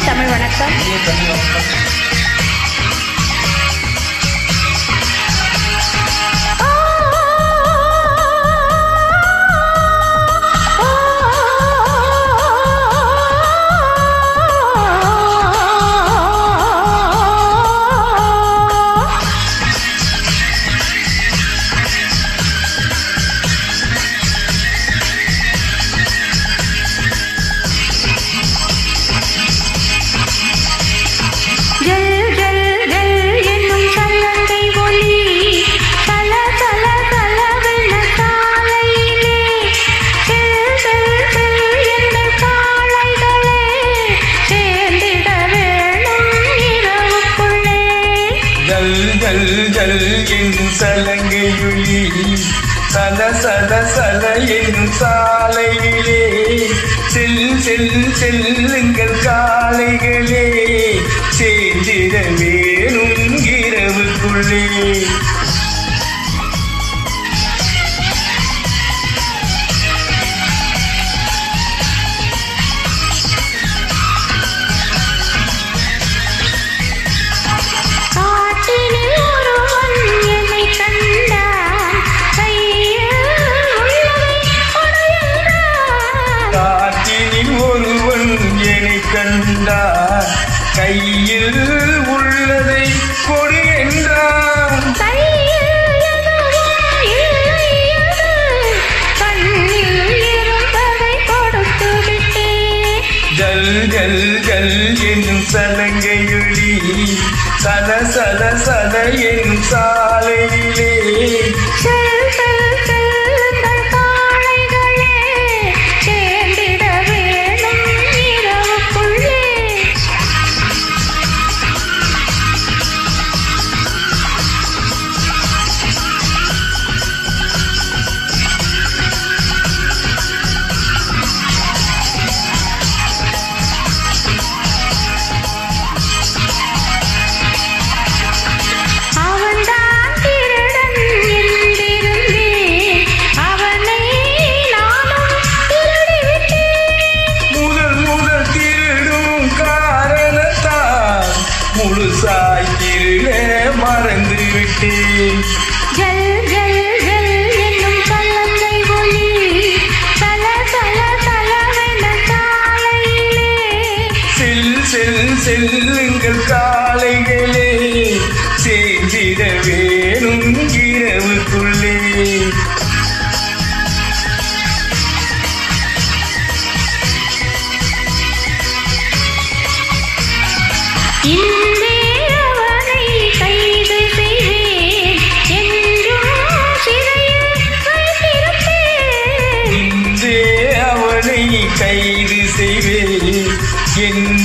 தமிழ் வணக்கம். என்னும் சலங்கையுளி சல சல சல என்னும் சாலையிலே செல்லுங்கள் காலைகளே சேர்ந்திட வேணும் இரவுக்குள்ளே. கண்டார் கையில் உள்ளதை கொடு என்றார். ஜல் ஜல் ஜல் என்னும் சலங்கையுளி சல சல சல என்னும் சாலையிலே முழுசாய் திருட மறந்து விட்டேன். ஜல் ஜல் ஜல் என்னும் சலங்கை ஒலி சல சல சலவென சாலையிலே செல்லுங்கள் காலைகளே சேர்ந்திட வேணும் இரவுக்குள்ளே. கைது செய்வேன் என்று